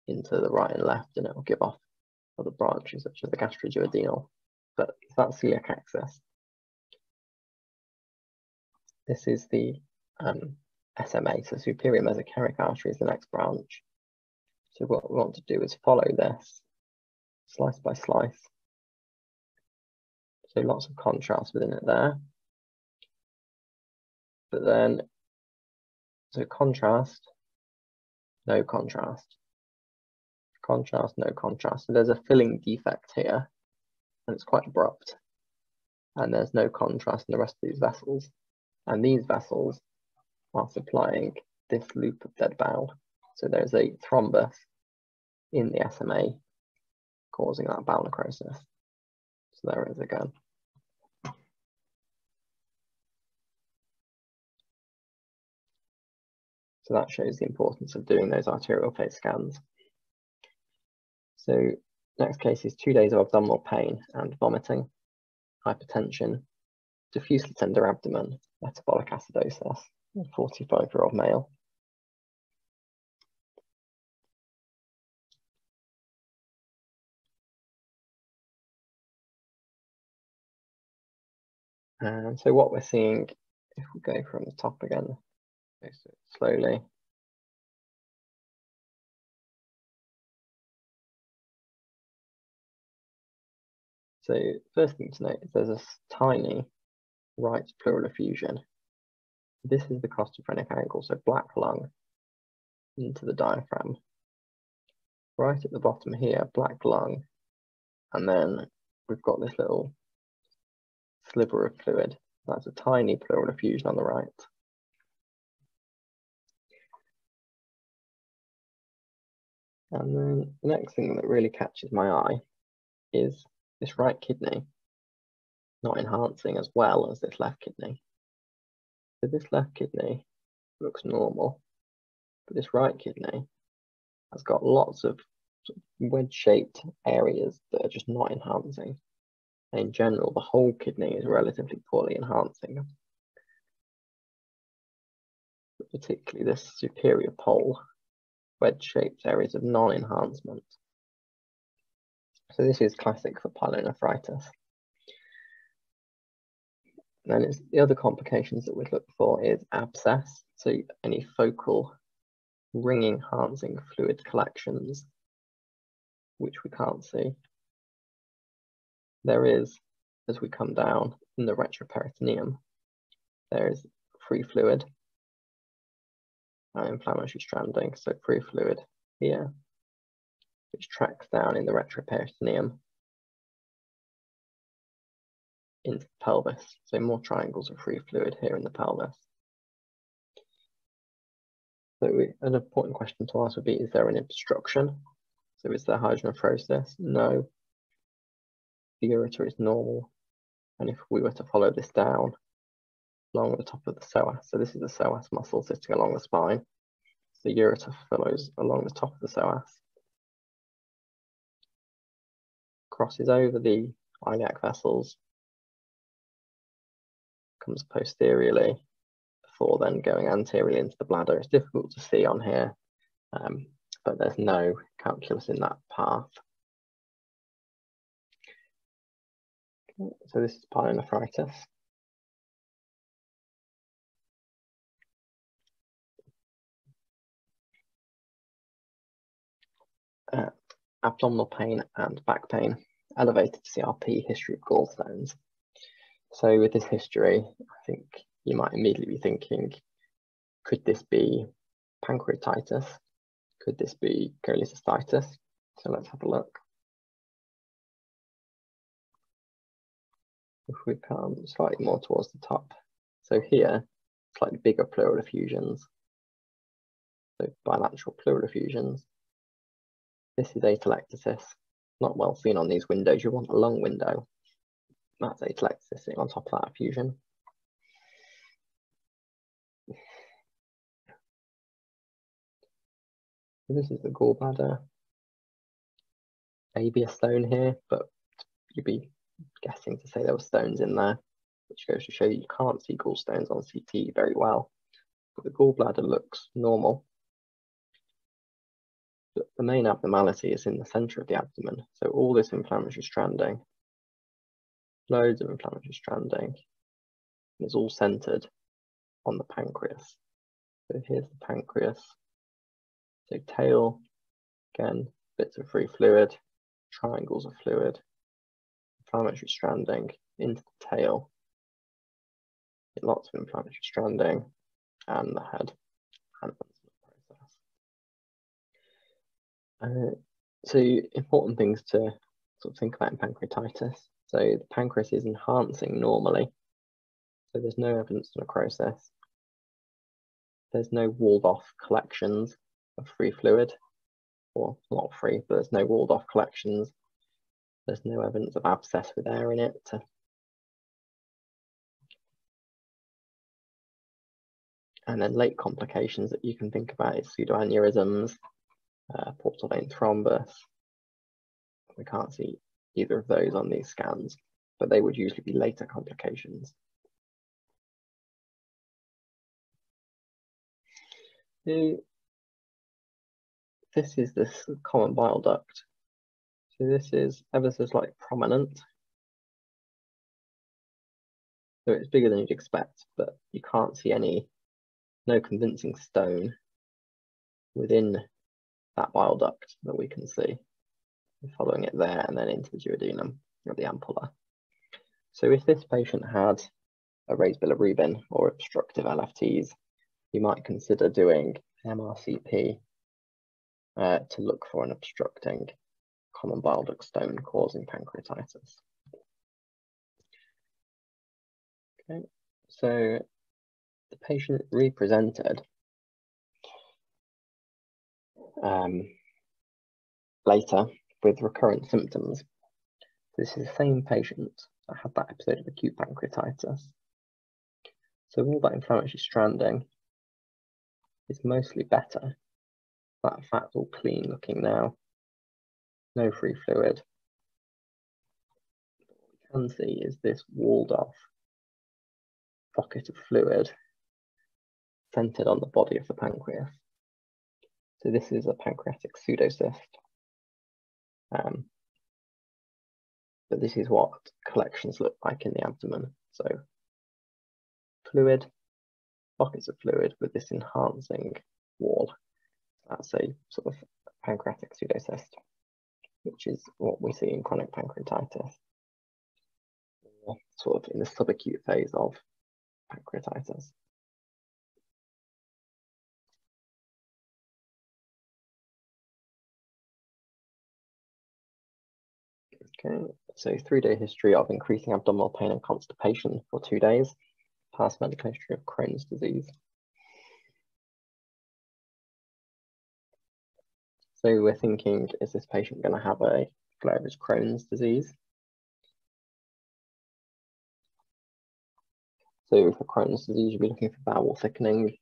into the right and left, and it will give off other branches such as the gastroduodenal. But that's celiac axis. This is the SMA, so superior mesenteric artery is the next branch. So what we want to do is follow this slice by slice. So lots of contrast within it there. But then, so contrast, no contrast. Contrast, no contrast. So there's a filling defect here, and it's quite abrupt. And there's no contrast in the rest of these vessels. And these vessels are supplying this loop of dead bowel. So there's a thrombus in the SMA causing that bowel necrosis. So there it is again. So that shows the importance of doing those arterial phase scans. So next case is 2 days of abdominal pain and vomiting, hypertension, diffusely tender abdomen, metabolic acidosis, 45-year-old male. And so what we're seeing, if we go from the top again, slowly. So first thing to note is there's a tiny right pleural effusion. This is the costophrenic angle, so black lung into the diaphragm. Right at the bottom here, black lung, and then we've got this little sliver of fluid. That's a tiny pleural effusion on the right. And then the next thing that really catches my eye is this right kidney not enhancing as well as this left kidney. So this left kidney looks normal, but this right kidney has got lots of wedge-shaped areas that are just not enhancing. And in general, the whole kidney is relatively poorly enhancing, but particularly this superior pole, wedge-shaped areas of non-enhancement. So this is classic for pyelonephritis. Then it's the other complications that we'd look for is abscess, so any focal ring enhancing fluid collections, which we can't see. There is, as we come down in the retroperitoneum, there is free fluid and inflammatory stranding, so free fluid here, which tracks down in the retroperitoneum into the pelvis. So more triangles of free fluid here in the pelvis. So an important question to ask would be, is there an obstruction? So is there hydronephrosis? No. The ureter is normal. And if we were to follow this down along the top of the psoas, so this is the psoas muscle sitting along the spine. The ureter follows along the top of the psoas, crosses over the iliac vessels, comes posteriorly before then going anteriorly into the bladder. It's difficult to see on here, but there's no calculus in that path. Okay, so this is pyelonephritis. Abdominal pain and back pain, elevated CRP, history of gallstones. So with this history, I think you might immediately be thinking, could this be pancreatitis? Could this be cholecystitis? So let's have a look. If we come slightly more towards the top. So here, slightly bigger pleural effusions. So bilateral pleural effusions. This is atelectasis, not well seen on these windows. You want a lung window. That's atelectasis sitting on top of that effusion. This is the gallbladder. Maybe a stone here, but you'd be guessing to say there were stones in there, which goes to show you can't see gallstones on CT very well. But the gallbladder looks normal. But the main abnormality is in the center of the abdomen. So all this inflammatory stranding, loads of inflammatory stranding, and it's all centered on the pancreas. So here's the pancreas. So tail, again, bits of free fluid, triangles of fluid, inflammatory stranding into the tail, lots of inflammatory stranding, and the head. So important things to sort of think about in pancreatitis. So the pancreas is enhancing normally. So there's no evidence of necrosis. There's no walled off collections of free fluid, or not free, but there's no walled off collections. There's no evidence of abscess with air in it. And then late complications that you can think about is pseudoaneurysms, portal vein thrombus. We can't see either of those on these scans, but they would usually be later complications. So this is this common bile duct. So this is ever so slightly prominent. So it's bigger than you'd expect, but you can't see no convincing stone within that bile duct that we can see. We're following it there and then into the duodenum or the ampulla. So if this patient had a raised bilirubin or obstructive LFTs, you might consider doing MRCP to look for an obstructing common bile duct stone causing pancreatitis. Okay, so the patient represented later with recurrent symptoms. This is the same patient that had that episode of acute pancreatitis. So all that inflammatory stranding is mostly better. That fat's all clean looking now. No free fluid. What we can see is this walled off pocket of fluid centered on the body of the pancreas. So this is a pancreatic pseudocyst. But this is what collections look like in the abdomen. So fluid, pockets of fluid with this enhancing wall. That's a sort of pancreatic pseudocyst, which is what we see in chronic pancreatitis, or sort of in the subacute phase of pancreatitis. Okay, so 3-day history of increasing abdominal pain and constipation for 2 days, past medical history of Crohn's disease. So we're thinking, is this patient going to have a flare of his Crohn's disease? So for Crohn's disease, you'll be looking for bowel thickening,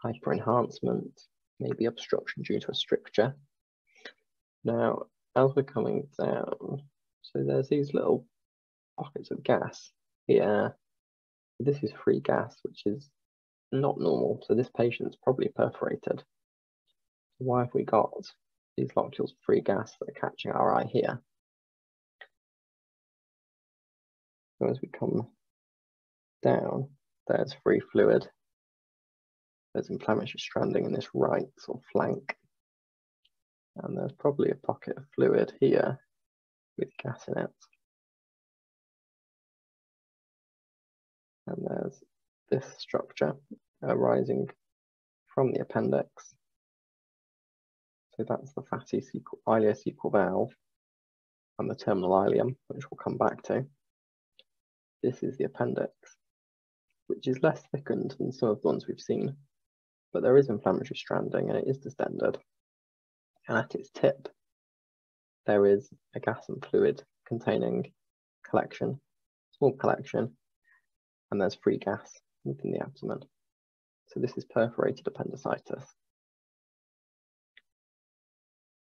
hyperenhancement, maybe obstruction due to a stricture. Now, as we're coming down, so there's these little pockets of gas here. This is free gas, which is not normal. So this patient's probably perforated. Why have we got these locules of free gas that are catching our eye here? So as we come down, there's free fluid. There's inflammatory stranding in this right sort of flank. And there's probably a pocket of fluid here with gas in it. And there's this structure arising from the appendix. So that's the fatty ileocecal valve and the terminal ileum, which we'll come back to. This is the appendix, which is less thickened than some of the ones we've seen, but there is inflammatory stranding and it is distended. And at its tip, there is a gas and fluid containing collection, small collection, and there's free gas within the abdomen. So this is perforated appendicitis.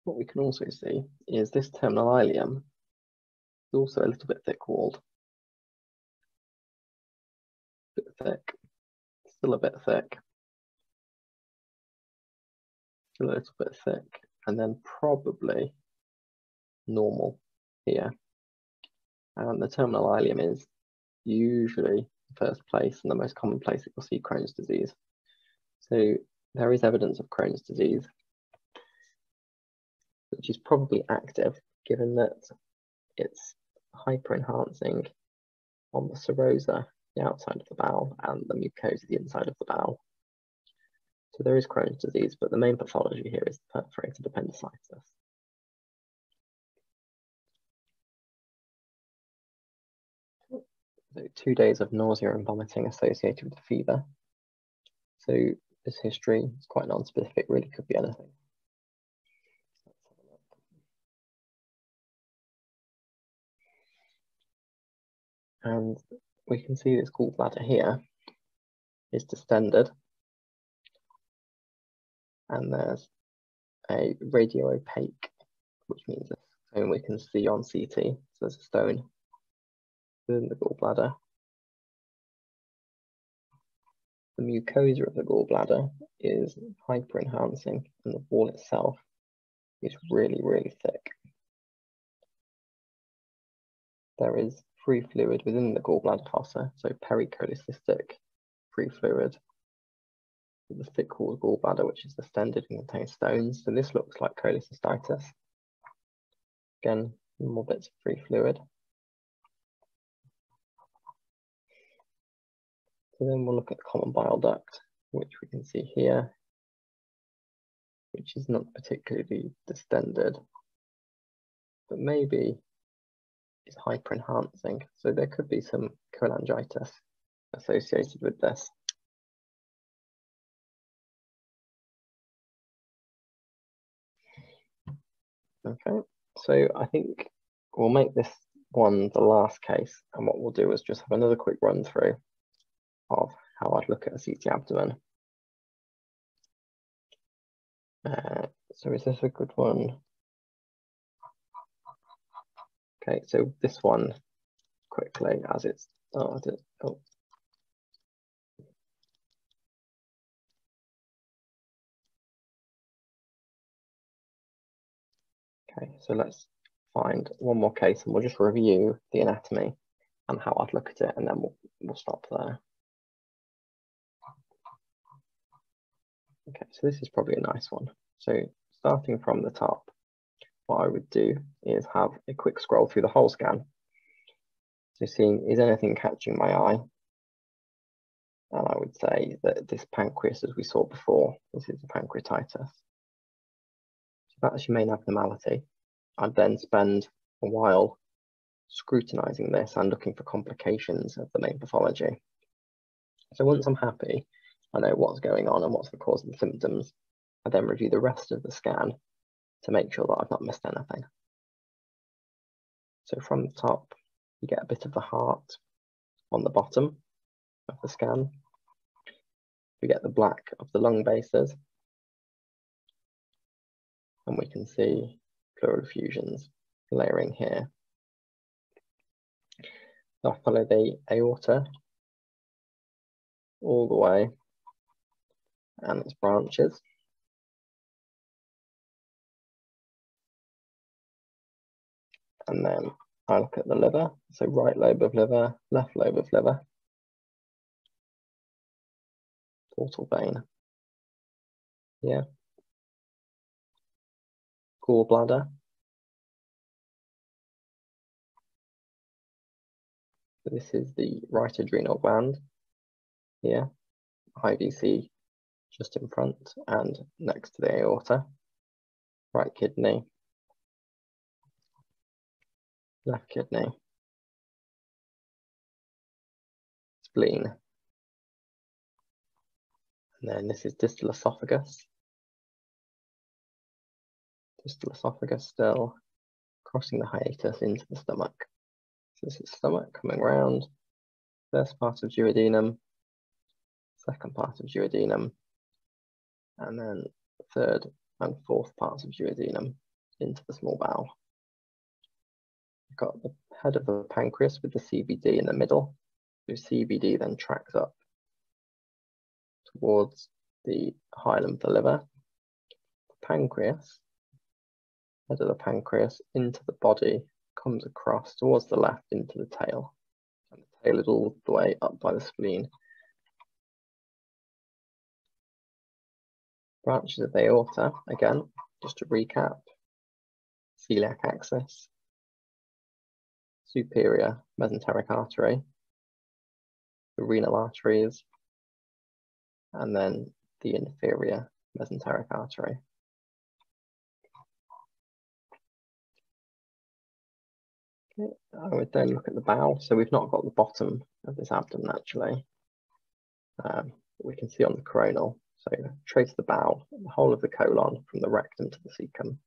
What we can also see is this terminal ileum is also a little bit thick-walled. A bit thick, still a bit thick, still a little bit thick, and then probably normal here. And the terminal ileum is usually the first place and the most common place that you'll see Crohn's disease. So there is evidence of Crohn's disease, which is probably active, given that it's hyperenhancing on the serosa, the outside of the bowel, and the mucosa, the inside of the bowel. So there is Crohn's disease, but the main pathology here is perforated appendicitis. So 2 days of nausea and vomiting associated with fever. So this history is quite non-specific, really could be anything. And we can see this gallbladder here is distended, and there's a radio-opaque, which means a stone we can see on CT. So there's a stone within the gallbladder. The mucosa of the gallbladder is hyperenhancing, and the wall itself is really, really thick. There is free fluid within the gallbladder fossa, so pericholecystic free fluid. The thick-walled gallbladder, which is distended and contains stones. So this looks like cholecystitis. Again, more bits of free fluid. So then we'll look at the common bile duct, which we can see here, which is not particularly distended, but maybe is hyperenhancing. So there could be some cholangitis associated with this. Okay, so I think we'll make this one the last case, and what we'll do is just have another quick run through of how I'd look at a CT abdomen. So is this a good one? Okay, so this one quickly as it's started. Oh. Okay, so let's find one more case and we'll just review the anatomy and how I'd look at it, and then we'll stop there. Okay, so this is probably a nice one. So starting from the top, what I would do is have a quick scroll through the whole scan. So seeing, is anything catching my eye? And I would say that this pancreas, as we saw before, this is the pancreatitis. So that's your main abnormality. I'd then spend a while scrutinizing this and looking for complications of the main pathology. So once I'm happy, I know what's going on and what's the cause of the symptoms, I then review the rest of the scan to make sure that I've not missed anything. So from the top, you get a bit of the heart on the bottom of the scan. We get the black of the lung bases, and we can see pleural effusions layering here. So I follow the aorta all the way and its branches. And then I look at the liver, so right lobe of liver, left lobe of liver, portal vein here, gallbladder, so this is the right adrenal gland here, IVC just in front and next to the aorta, right kidney, left kidney, spleen, and then this is distal esophagus. Distal esophagus still crossing the hiatus into the stomach. So this is stomach coming round, first part of duodenum, second part of duodenum, and then third and fourth parts of duodenum into the small bowel. You've got the head of the pancreas with the CBD in the middle. So CBD then tracks up towards the hilum of the liver. The pancreas, head of the pancreas into the body, comes across towards the left into the tail. And the tail is all the way up by the spleen. Branches of the aorta, again, just to recap, celiac axis, superior mesenteric artery, the renal arteries, and then the inferior mesenteric artery. Okay, I would then look at the bowel. So we've not got the bottom of this abdomen actually. We can see on the coronal. So trace the bowel, the whole of the colon from the rectum to the cecum.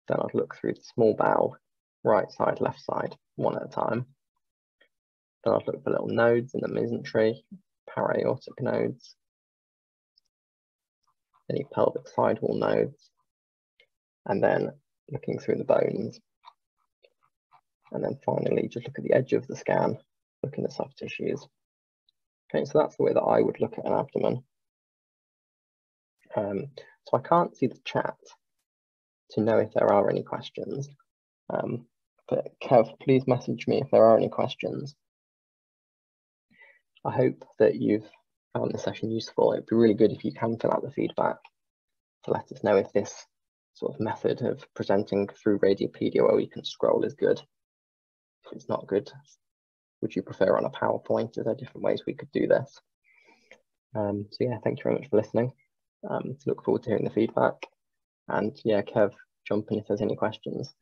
Then I'd look through the small bowel, right side, left side, one at a time. Then I'd look for little nodes in the mesentery, para-aortic nodes, any pelvic sidewall nodes, and then looking through the bones. And then finally, just look at the edge of the scan, look in the soft tissues. Okay, so that's the way that I would look at an abdomen. So I can't see the chat to know if there are any questions. But Kev, please message me if there are any questions. I hope that you've found the session useful. It'd be really good if you can fill out the feedback to let us know if this sort of method of presenting through Radiopedia where we can scroll is good. If it's not good, would you prefer on a PowerPoint? Are there different ways we could do this? So yeah, thank you very much for listening. Look forward to hearing the feedback. And yeah, Kev, jump in if there's any questions.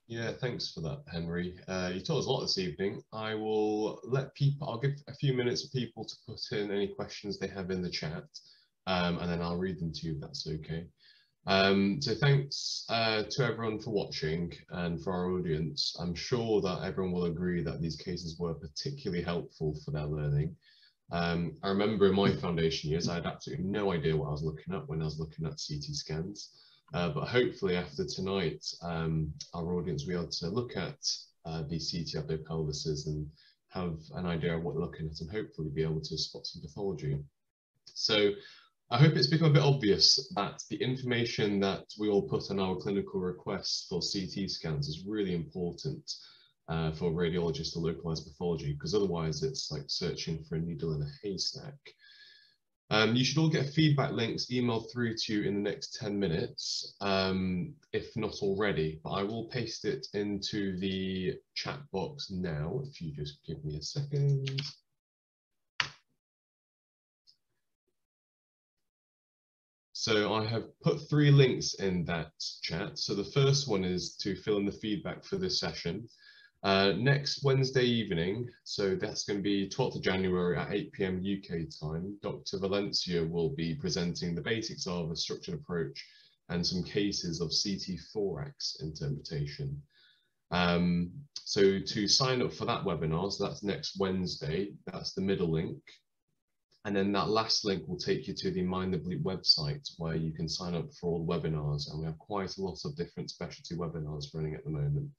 Yeah, thanks for that, Henry. You told us a lot this evening. I will let people, I'll give a few minutes for people to put in any questions they have in the chat, and then I'll read them to you if that's okay. So thanks to everyone for watching and for our audience. I'm sure that everyone will agree that these cases were particularly helpful for their learning. I remember in my foundation years, I had absolutely no idea what I was looking at when I was looking at CT scans. But hopefully after tonight, our audience will be able to look at the CT Abdomen Pelvises and have an idea of what they're looking at and hopefully be able to spot some pathology. So I hope it's become a bit obvious that the information that we all put on our clinical requests for CT scans is really important for radiologists to localize pathology, because otherwise it's like searching for a needle in a haystack. You should all get feedback links emailed through to you in the next 10 minutes, if not already, but I will paste it into the chat box now, if you just give me a second. So I have put 3 links in that chat. So the first one is to fill in the feedback for this session. Next Wednesday evening, so that's going to be 12th of January at 8 PM UK time, Dr. Valencia will be presenting the basics of a structured approach and some cases of CT thorax interpretation. So to sign up for that webinar, so that's next Wednesday, that's the middle link. And then that last link will take you to the Mind the Bleep website where you can sign up for all the webinars. And we have quite a lot of different specialty webinars running at the moment.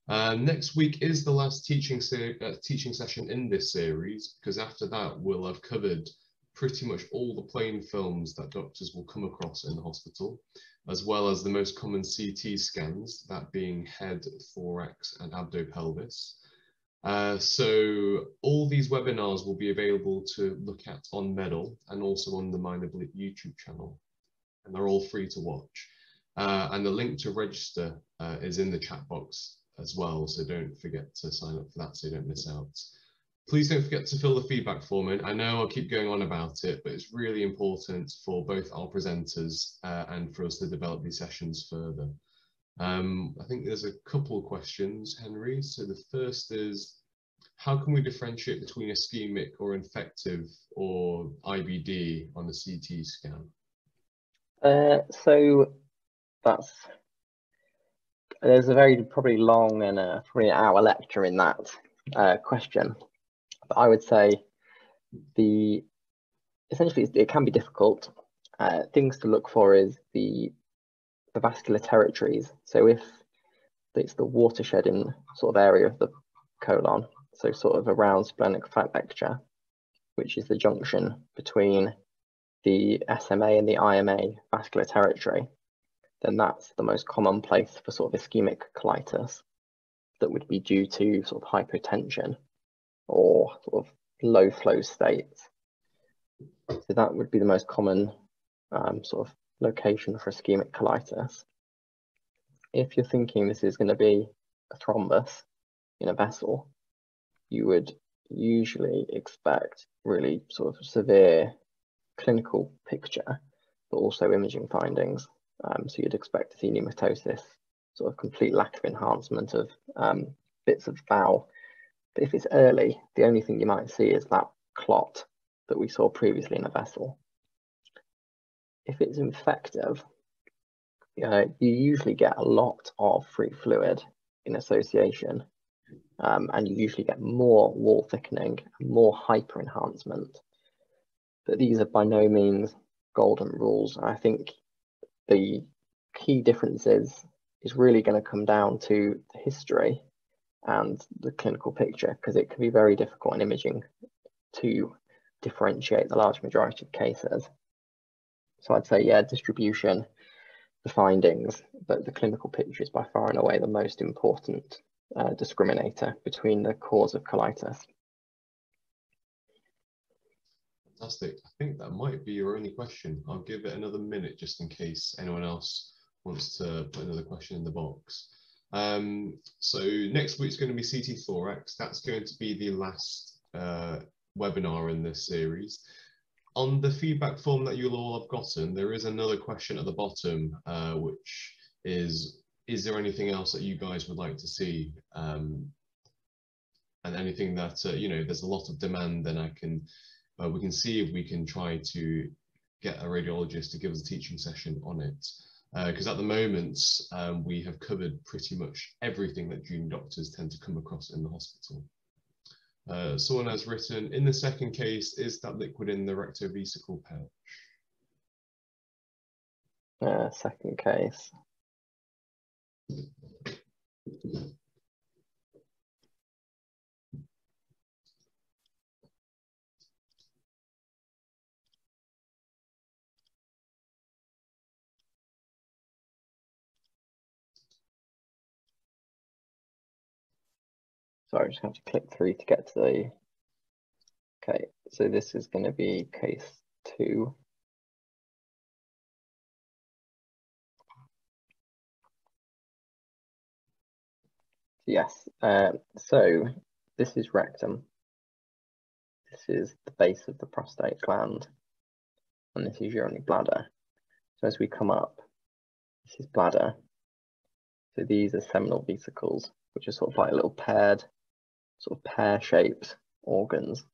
Next week is the last teaching session in this series, because after that we'll have covered pretty much all the plain films that doctors will come across in the hospital, as well as the most common CT scans, that being head, thorax and abdo-pelvis. So all these webinars will be available to look at on Medal and also on the Mind the Bleep YouTube channel, and they're all free to watch. And the link to register is in the chat box as well, so don't forget to sign up for that so you don't miss out. Please don't forget to fill the feedback form in. I know I'll keep going on about it, but it's really important for both our presenters and for us to develop these sessions further. I think there's a couple of questions, Henry. So the first is, how can we differentiate between ischemic or infective or IBD on the CT scan? So there's a very probably long and probably an hour lecture in that question. But I would say essentially it can be difficult. Things to look for is the vascular territories. So if it's the watershed sort of area of the colon, so sort of around splenic flexure, which is the junction between the SMA and the IMA vascular territory, then that's the most common place for sort of ischemic colitis that would be due to sort of hypotension or sort of low flow states. So that would be the most common sort of location for ischemic colitis. If you're thinking this is going to be a thrombus in a vessel, you would usually expect really sort of severe clinical picture, but also imaging findings. So you'd expect to see pneumatosis, sort of complete lack of enhancement of bits of bowel. But if it's early, the only thing you might see is that clot that we saw previously in a vessel. If it's infective, you usually get a lot of free fluid in association, and you usually get more wall thickening and more hyper enhancement. But these are by no means golden rules. I think the key difference is really going to come down to the history and the clinical picture, because it can be very difficult in imaging to differentiate the large majority of cases. So I'd say, yeah, distribution, the findings, but the clinical picture is by far and away the most important discriminator between the cause of colitis. Fantastic. I think that might be your only question. I'll give it another minute just in case anyone else wants to put another question in the box. So next week's going to be CT thorax. That's going to be the last webinar in this series. On the feedback form that you'll all have gotten, there is another question at the bottom, which is there anything else that you guys would like to see? And anything that, there's a lot of demand, then we can see if we can try to get a radiologist to give us a teaching session on it. Because at the moment, we have covered pretty much everything that junior doctors tend to come across in the hospital. Someone has written, in the second case, is that liquid in the rectovesical pouch? Second case. Sorry, I just have to click through to get to the, okay, so this is going to be case 2. Yes, so this is rectum. This is the base of the prostate gland, and this is urinary bladder. So as we come up, this is bladder. So these are seminal vesicles which are sort of like little pear-shaped organs.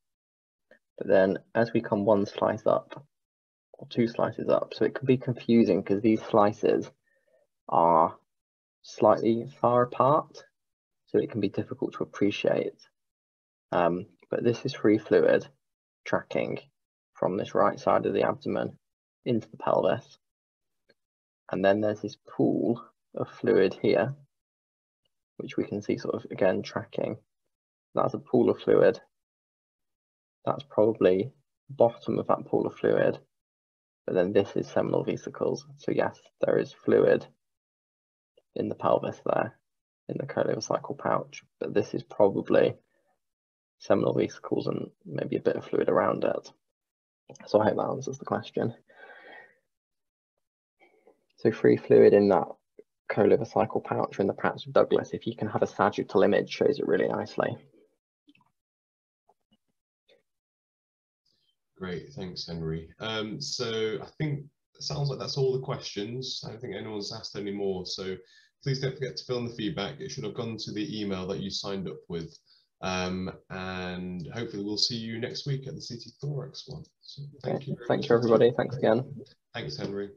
But then as we come one slice up, or two slices up, so it can be confusing because these slices are slightly far apart, so it can be difficult to appreciate. But this is free fluid tracking from this right side of the abdomen into the pelvis. And then there's this pool of fluid here, which we can see sort of again tracking. That's a pool of fluid. That's probably the bottom of that pool of fluid. But then this is seminal vesicles. So yes, there is fluid in the pelvis there, in the coleocycle pouch. But this is probably seminal vesicles and maybe a bit of fluid around it. So I hope that answers the question. So free fluid in that coleocycle pouch or in the pouch of Douglas, if you can have a sagittal image, shows it really nicely. Great, thanks, Henry. So I think it sounds like that's all the questions. I don't think anyone's asked any more. So please don't forget to fill in the feedback. It should have gone to the email that you signed up with. And hopefully we'll see you next week at the CT Thorax one. So thank you. Thank you, everybody. Thanks again. Thanks, Henry.